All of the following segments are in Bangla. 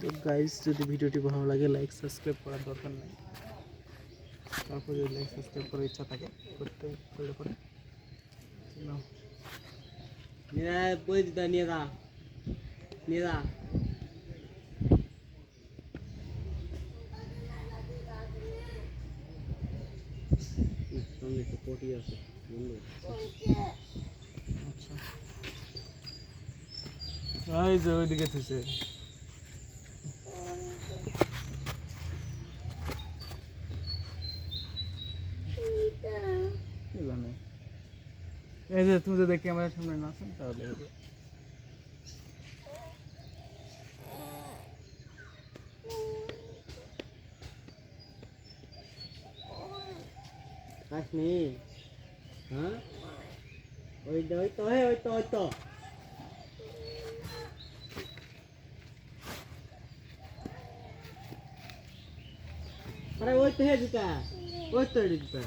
তো গাইস, যদি ভিডিওটি ভালো লাগে লাইক সাবস্ক্রাইব করার দরকার নেই। তারপর যদি লাইক সাবস্ক্রাইব করার ইচ্ছা থাকে করতে পারে। বই দিতে নিয়ে যা সামনে একটা পটি আছে আচ্ছা, এই যে ওইদিকে থেকে এই যে তুমি যদি ক্যামেরার সামনে না আসেন তাহলে হবে। আসনি হ্যাঁ ওই তো আরে ওই তো হে দিতা ওই তো দিতা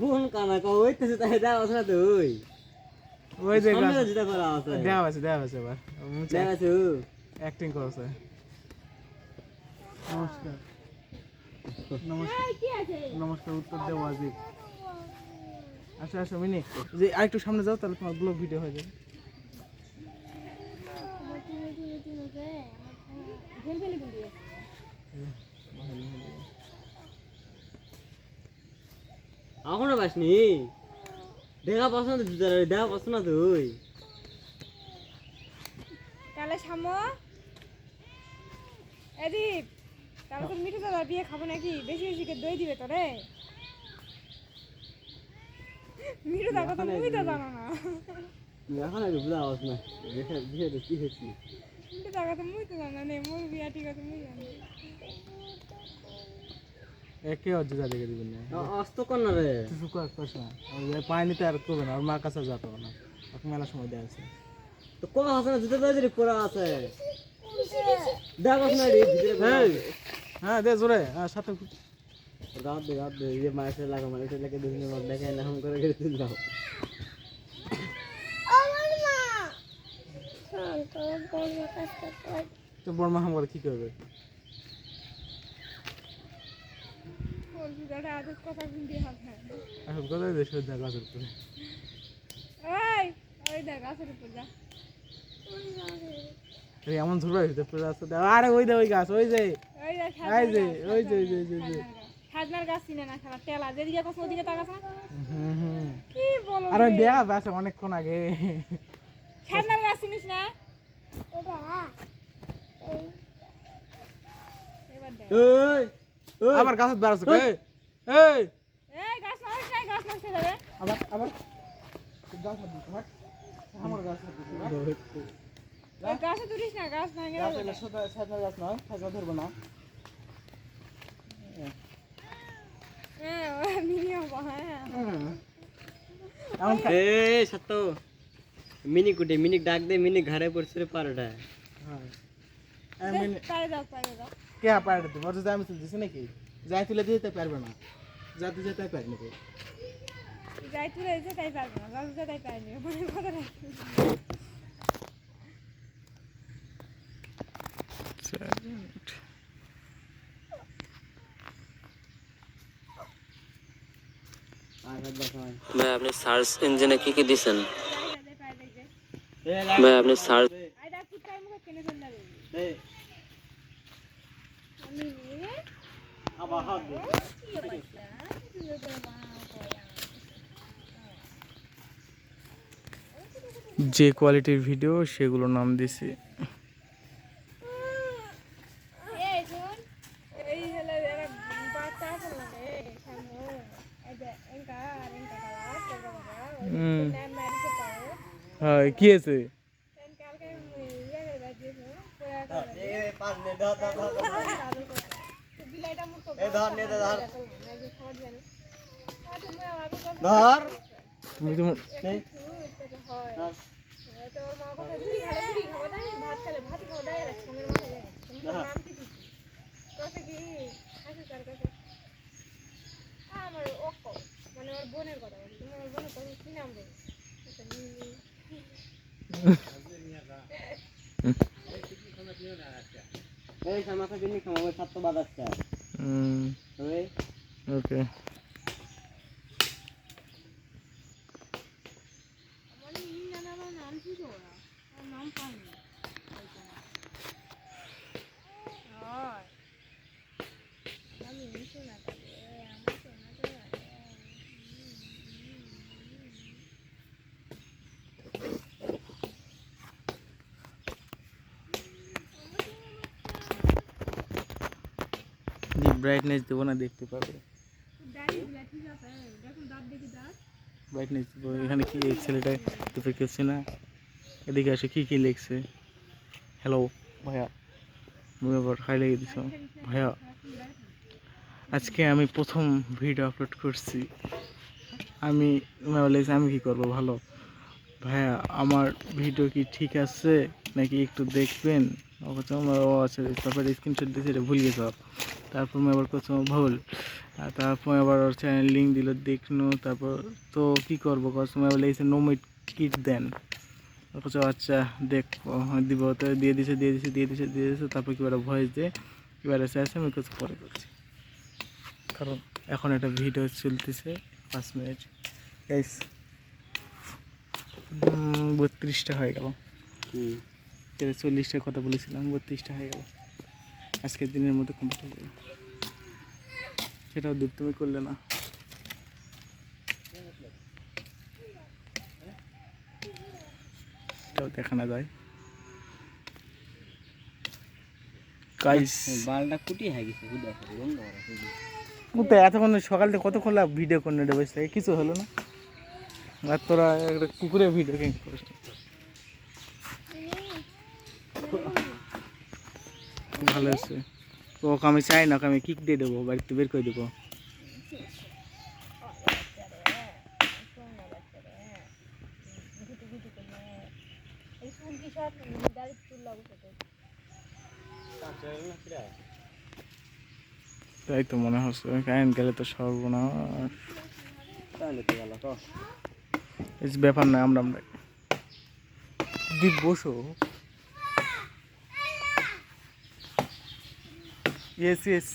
কোন কানা কো হইতেছে তাই দাও না তুই ওই যে সামনে যেটা করা আছে দেওয়া আছে এবার দেখাছো অ্যাক্টিং করছে। নমস্কার নমস্কার উত্তর দেওয়া ওয়াজিব। আচ্ছা মিনি, যে আরেকটু সামনে যাও তাহলে তোমার ব্লগ ভিডিও হয়ে যাবে। এখনো বাসনি দেখা পাস না দেখা পাস না তুই তাহলে সামো এদিক তাহলে তো মিঠু দাদা বিয়ে খাবো নাকি? বেশি বেশি করে দই দিবে তোরে। মিঠু দাদা তো মুই তো জানো না। এখন আগে বুঝা পাস না বিয়ে কি হয়েছি মিঠু দাদা তো মুই তো জানো না। মোর বিয়া ঠিক আছে মুই জানি। একে অজ্জা দেখে দিবেন না অস্ত কর না রে সুকা কষ্ট না, পানি নিতে আর করবে না, আর মার কাছে যাতে না, ওকে মেলা সময় দেওয়া আছে। তো কোন আছে না জুতো দই পড়া আছে দেখাস না রে ভিতরে হ্যাঁ দে জোরে, সাথে রাত দে ये माइसे लगा माइसे लेके दूसरे मत देखे ना हम करे के तुम जाओ তো বড় মা আমার কি করবে? ওর বিদাটা আদত কথা শুনতে হবে। এখন কোথায় দেশ হয়ে দেখা যাচ্ছে? ওই দেখ গাছের উপর যা। এমন ঝুড়াই হইতে পুরো রাস্তা দে। আরে ওই দে ওই গাছ, ওই যে সাজনার গাছ চিনে না খারাপ তেলা যেদিকে কখন ওদিকে তাকাস না। কি বলো আরে দেয়া বাস অনেকক্ষণ আগে। সাজনার গাছ চিনিস না? আবার গাছ বেড়াচ্ছে গাছ নয় গাছ নষ্ট যাবে। আবার গাছ দিতে আমার গাছ গাছে তুলিস না, গাছ ভাঙে যাবে। সাজনা গাছ নয়, সাজনা ধরবো না। मिनी कुटे मिनी डाक दे मिनी घरे पड़ছে রে পারোটা কে পারবে? তোমার তো আমি দিছি নাকি? যাই তুলে দিতে পারবে না, যাতে যেতে পারবে না, যাই তুলে দিতে তাই পারবে না, যাতে যেতে পারবে না, মানে কথা রাখি। मैं अपने सर्च इंजन की दिसन मैं अपने सर्च যে কোয়ালিটির ভিডিও সেগুলো নাম দিছি। হ্যাঁ কি আছে? তো ওর মা কথা বুড়ি খালে বুড়ি খাওয়া দেয়, ভাত খেলে ভাত খাওয়া দেয়, আর সঙ্গে মাথায় যায় তোমার নাম কি দিচ্ছি কথা কি আছে তার কাছে আমার অক্ক মানে ওর বোনের কথা বলছি তুমি ওর বোনের কথা কি নাম বলো আচ্ছা মিমি এই সামাসা কিনি খামাবে সাত তো বাজাচ্ছে তবে ওকে আমার নানার নাম কি ওরা ওর নাম পাইনি হয় আমি শোনা তাকে আমার শোনাতে ব্রাইটনেস দেবো না, দেখতে পাবে। দাঁড়িয়ে দিলা ঠিক আছে দেখুন দাঁত দেখি দাঁত ব্রাইটনেস দেবো। এখানে কি এই ছেলেটা তোকে কেছে না, এদিকে আসে কি কি লিখছে। হ্যালো ভাইয়া, তুমি আবার হাই লেগে দিছ ভাইয়া। আজকে আমি প্রথম ভিডিও আপলোড করছি। আমি বলেছি আমি কি করবো ভালো ভাইয়া, আমার ভিডিও কি ঠিক আছে নাকি একটু দেখবেন। ও আচ্ছা, তারপরে স্ক্রিনশট দিয়েছে, এটা ভুল গেছে। তারপর আমি আবার কোথাও ভুল, আর তারপর আবার ওর চ্যানেল লিঙ্ক দিল দেখনো। তারপর তো কী করবো, সময় বলে এসে নোমিট কিট দেন। অথচ আচ্ছা দেখ দিব, তো দিয়ে দিছে। তারপর কি ভয়েস দিয়ে এবার এসে আছে, আমি কিছু পরে করছি, কারণ এখন একটা ভিডিও চলতেছে 5 মিনিট। গাইস 32টা হয়ে গেল, 40টা কথা বলেছিলাম, 32টা হয়ে গেল। আজকের দিনের মধ্যে কমপ্লিট হয়ে যাবে। সেটাও দূর তুমি করলে না। এটাও দেখানো যায়। গাইস বালটা কুটি হয়ে গেছে বুঝা বন্ধ করা ও তো এতক্ষণ সকাল থেকে কতক্ষণ ভিডিও করে নেবে, বসে কিছু হলো না। আর তোরা একটা কুকুরের ভিডিও কেন করিস? ভালো আছে। ওকে আমি চাই না, ওকে আমি কিক দিয়ে দেবো, বাড়িতে বের করে দেবো। এই চুল কি সব দাড়ি চুল লাগু তাই তো মনে হচ্ছে, কারেন্ট গেলে তো সর্বনাশ। তাহলে তো গেল তো এই ব্যাপার নয়, আমরা দীপ বসো। Yes yes